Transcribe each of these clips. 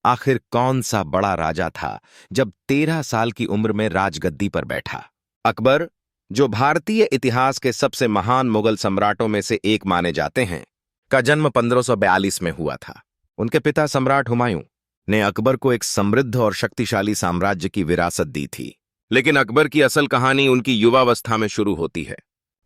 आखिर कौन सा बड़ा राजा था जब 13 साल की उम्र में राजगद्दी पर बैठा? अकबर, जो भारतीय इतिहास के सबसे महान मुगल सम्राटों में से एक माने जाते हैं, का जन्म 1542 में हुआ था। उनके पिता सम्राट हुमायूं ने अकबर को एक समृद्ध और शक्तिशाली साम्राज्य की विरासत दी थी। लेकिन अकबर की असल कहानी उनकी युवावस्था में शुरू होती है।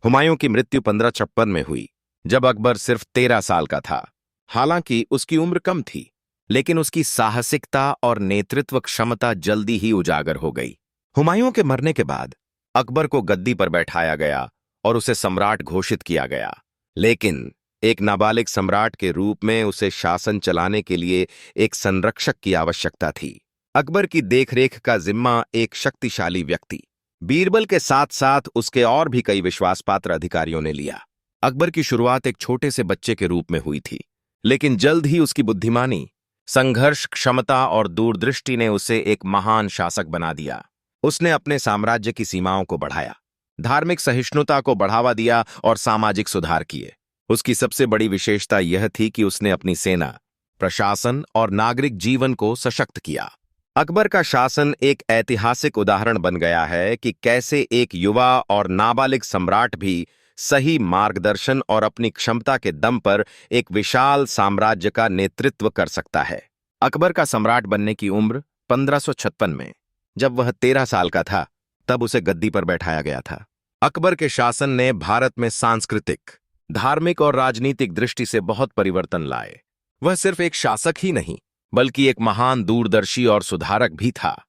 हुमायूं की मृत्यु 1556 में हुई, जब अकबर सिर्फ 13 साल का था। हालांकि उसकी उम्र कम थी, लेकिन उसकी साहसिकता और नेतृत्व क्षमता जल्दी ही उजागर हो गई। हुमायूं के मरने के बाद अकबर को गद्दी पर बैठाया गया और उसे सम्राट घोषित किया गया। लेकिन एक नाबालिग सम्राट के रूप में उसे शासन चलाने के लिए एक संरक्षक की आवश्यकता थी। अकबर की देखरेख का जिम्मा एक शक्तिशाली व्यक्ति बीरबल के साथ साथ उसके और भी कई विश्वासपात्र अधिकारियों ने लिया। अकबर की शुरुआत एक छोटे से बच्चे के रूप में हुई थी, लेकिन जल्द ही उसकी बुद्धिमानी, संघर्ष क्षमता और दूरदृष्टि ने उसे एक महान शासक बना दिया। उसने अपने साम्राज्य की सीमाओं को बढ़ाया, धार्मिक सहिष्णुता को बढ़ावा दिया और सामाजिक सुधार किए। उसकी सबसे बड़ी विशेषता यह थी कि उसने अपनी सेना, प्रशासन और नागरिक जीवन को सशक्त किया। अकबर का शासन एक ऐतिहासिक उदाहरण बन गया है कि कैसे एक युवा और नाबालिग सम्राट भी सही मार्गदर्शन और अपनी क्षमता के दम पर एक विशाल साम्राज्य का नेतृत्व कर सकता है। अकबर का सम्राट बनने की उम्र 1556 में, जब वह 13 साल का था, तब उसे गद्दी पर बैठाया गया था। अकबर के शासन ने भारत में सांस्कृतिक, धार्मिक और राजनीतिक दृष्टि से बहुत परिवर्तन लाए। वह सिर्फ एक शासक ही नहीं, बल्कि एक महान दूरदर्शी और सुधारक भी था।